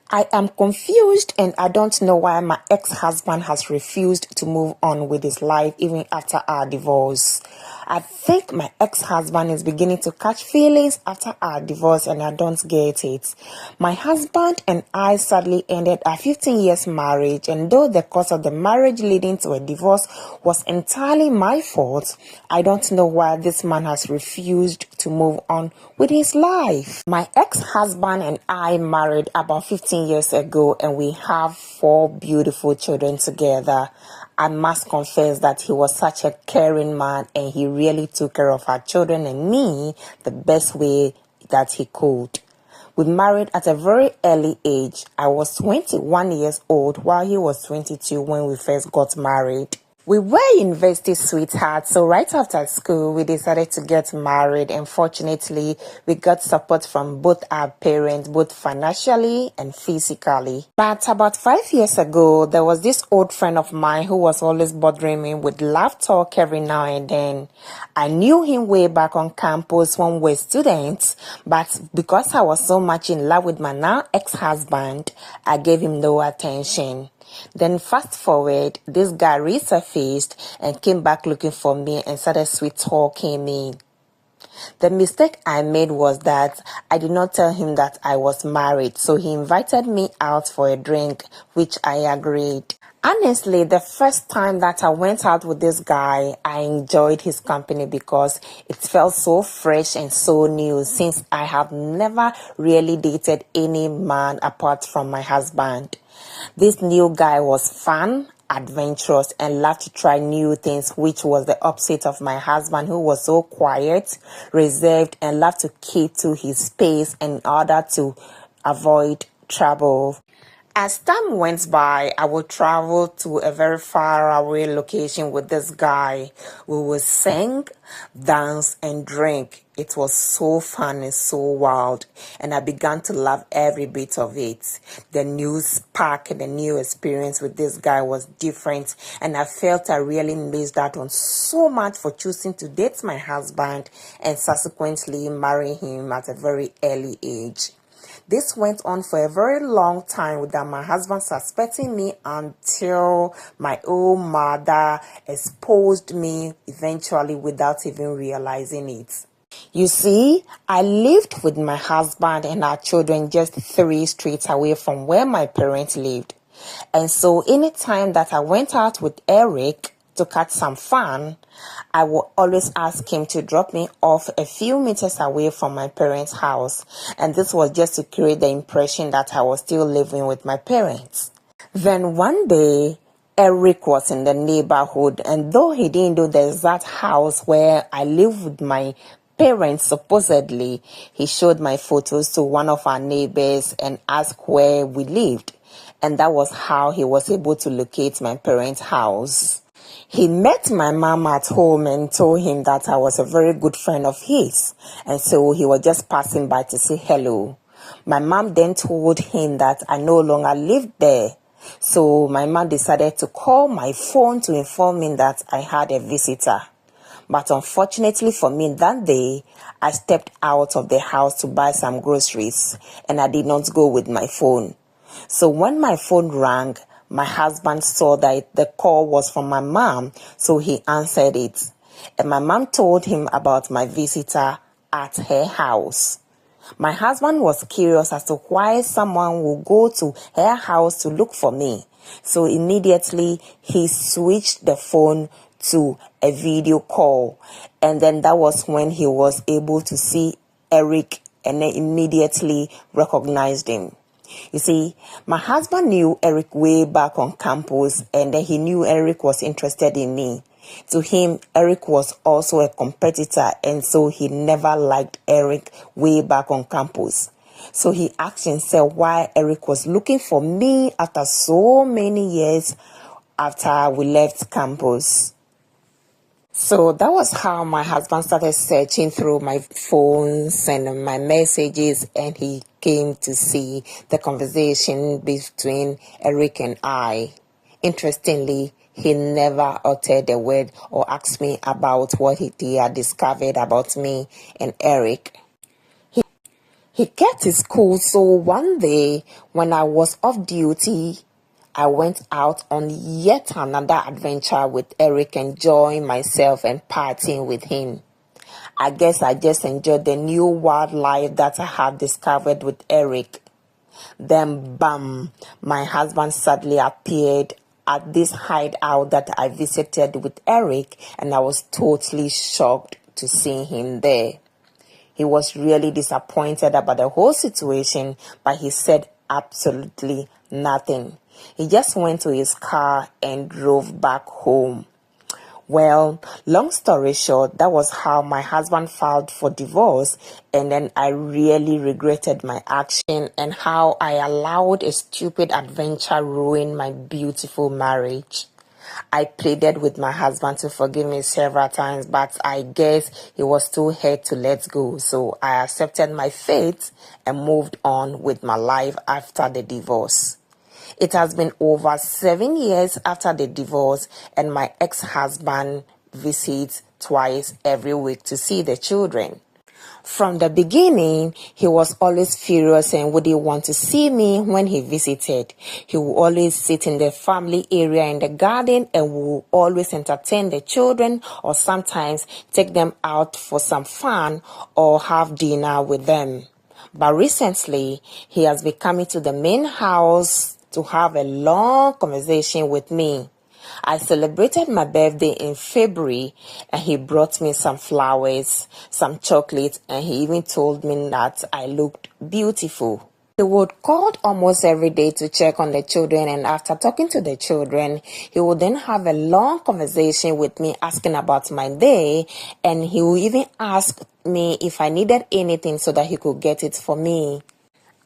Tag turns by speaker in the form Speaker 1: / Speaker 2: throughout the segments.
Speaker 1: I am confused and I don't know why my ex-husband has refused to move on with his life even after our divorce. I think my ex-husband is beginning to catch feelings after our divorce and I don't get it. My husband and I sadly ended our 15 years marriage, and though the cause of the marriage leading to a divorce was entirely my fault, I don't know why this man has refused to move on with his life. My ex-husband and I married about 15 years ago and we have 4 beautiful children together. I must confess that he was such a caring man and he really took care of our children and me the best way that he could. We married at a very early age. I was 21 years old while he was 22 when we first got married. We were university sweethearts, so right after school, we decided to get married, and fortunately, we got support from both our parents, both financially and physically. But about 5 years ago, there was this old friend of mine who was always bothering me with love talk every now and then. I knew him way back on campus when we were students, but because I was so much in love with my now ex-husband, I gave him no attention. Then fast forward, this guy resurfaced and came back looking for me and started sweet talking me. The mistake I made was that I did not tell him that I was married, so he invited me out for a drink, which I agreed. Honestly, the first time that I went out with this guy, I enjoyed his company because it felt so fresh and so new, since I have never really dated any man apart from my husband. This new guy was fun, adventurous, and loved to try new things, which was the opposite of my husband, who was so quiet, reserved, and loved to keep to his space in order to avoid trouble. As time went by, I would travel to a very far away location with this guy. We would sing, dance, and drink. It was so fun and so wild, and I began to love every bit of it. The new spark and the new experience with this guy was different, and I felt I really missed out on so much for choosing to date my husband and subsequently marry him at a very early age. This went on for a very long time without my husband suspecting me until my own mother exposed me eventually without even realizing it. You see, I lived with my husband and our children just 3 streets away from where my parents lived. And so anytime that I went out with Eric to catch some fun, I would always ask him to drop me off a few meters away from my parents' house. And this was just to create the impression that I was still living with my parents. Then one day, Eric was in the neighborhood, and though he didn't know the exact house where I live with my parents, supposedly, he showed my photos to one of our neighbors and asked where we lived. And that was how he was able to locate my parents' house. He met my mom at home and told him that I was a very good friend of his, and so he was just passing by to say hello. My mom then told him that I no longer lived there, so my mom decided to call my phone to inform me that I had a visitor. But unfortunately for me that day, I stepped out of the house to buy some groceries, and I did not go with my phone. So when my phone rang, my husband saw that the call was from my mom, so he answered it. And my mom told him about my visitor at her house. My husband was curious as to why someone would go to her house to look for me. So immediately he switched the phone to a video call. And then that was when he was able to see Eric and then immediately recognized him. You see, my husband knew Eric way back on campus, and then he knew Eric was interested in me. To him, Eric was also a competitor, and so he never liked Eric way back on campus. So he asked himself why Eric was looking for me after so many years after we left campus. So that was how my husband started searching through my phones and my messages, and he came to see the conversation between Eric and I. Interestingly, he never uttered a word or asked me about what he had discovered about me and Eric. He kept his cool, so one day when I was off duty, I went out on yet another adventure with Eric, enjoying myself and partying with him. I guess I just enjoyed the new wildlife that I had discovered with Eric. Then, bam, my husband suddenly appeared at this hideout that I visited with Eric, and I was totally shocked to see him there. He was really disappointed about the whole situation, but he said absolutely nothing. He just went to his car and drove back home. Well, long story short, that was how my husband filed for divorce, and then I really regretted my action and how I allowed a stupid adventure ruin my beautiful marriage. I pleaded with my husband to forgive me several times, but I guess he was too hurt to let go, so I accepted my fate and moved on with my life after the divorce. It has been over 7 years after the divorce, and my ex-husband visits twice every week to see the children. From the beginning, he was always furious and wouldn't want to see me when he visited. He would always sit in the family area in the garden and would always entertain the children, or sometimes take them out for some fun or have dinner with them. But recently, he has been coming to the main house to have a long conversation with me. I celebrated my birthday in February, and he brought me some flowers, some chocolate, and he even told me that I looked beautiful. He would call almost every day to check on the children, and after talking to the children, he would then have a long conversation with me asking about my day, and he would even ask me if I needed anything so that he could get it for me.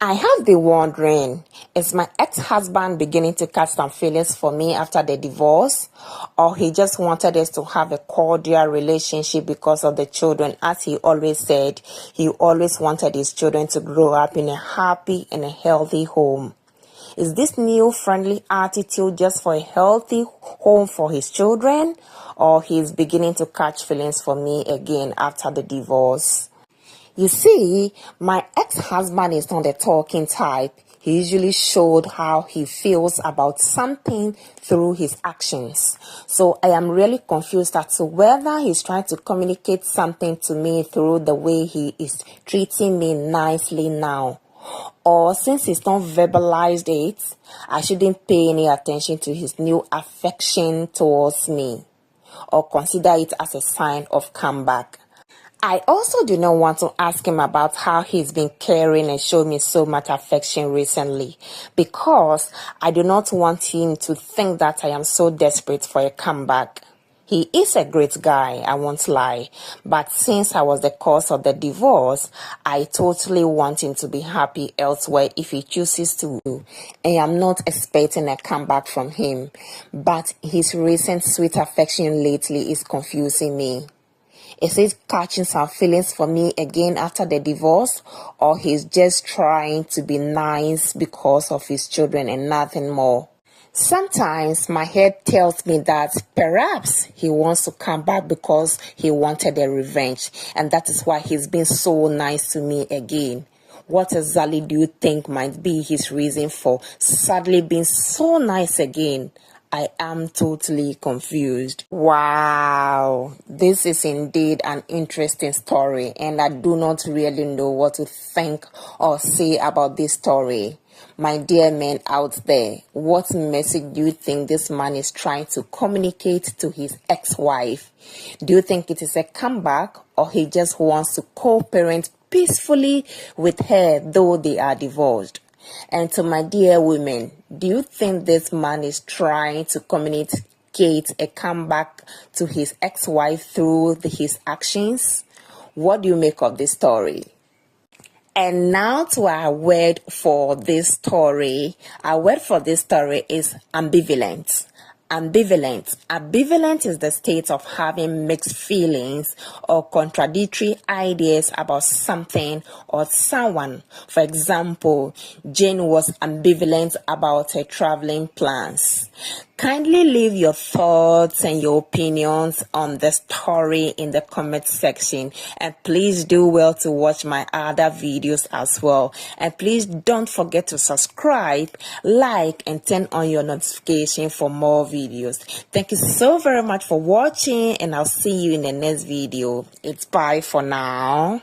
Speaker 1: I have been wondering, is my ex-husband beginning to catch some feelings for me after the divorce? Or he just wanted us to have a cordial relationship because of the children? As he always said, he always wanted his children to grow up in a happy and a healthy home. Is this new friendly attitude just for a healthy home for his children? Or he's beginning to catch feelings for me again after the divorce? You see, my ex-husband is not a talking type. He usually showed how he feels about something through his actions. So I am really confused as to whether he's trying to communicate something to me through the way he is treating me nicely now. Or since he's not verbalized it, I shouldn't pay any attention to his new affection towards me, or consider it as a sign of comeback. I also do not want to ask him about how he's been caring and showing me so much affection recently, because I do not want him to think that I am so desperate for a comeback. He is a great guy, I won't lie, but since I was the cause of the divorce, I totally want him to be happy elsewhere if he chooses to, and I'm not expecting a comeback from him, but his recent sweet affection lately is confusing me. Is he catching some feelings for me again after the divorce, or he's just trying to be nice because of his children and nothing more? Sometimes my head tells me that perhaps he wants to come back because he wanted a revenge, and that is why he's been so nice to me again. What exactly do you think might be his reason for suddenly being so nice again? I am totally confused. Wow, this is indeed an interesting story, and I do not really know what to think or say about this story. My dear men out there, what message do you think this man is trying to communicate to his ex-wife? Do you think it is a comeback, or he just wants to co-parent peacefully with her though they are divorced? And to my dear women, do you think this man is trying to communicate a comeback to his ex-wife through his actions? What do you make of this story? And now to our word for this story. Our word for this story is ambivalent. ambivalent. Ambivalent is the state of having mixed feelings or contradictory ideas about something or someone. For example, Jane was ambivalent about her traveling plans. Kindly leave your thoughts and your opinions on the story in the comment section, and please do well to watch my other videos as well. And please don't forget to subscribe, like, and turn on your notification for more videos. Thank you so very much for watching, and I'll see you in the next video. It's bye for now.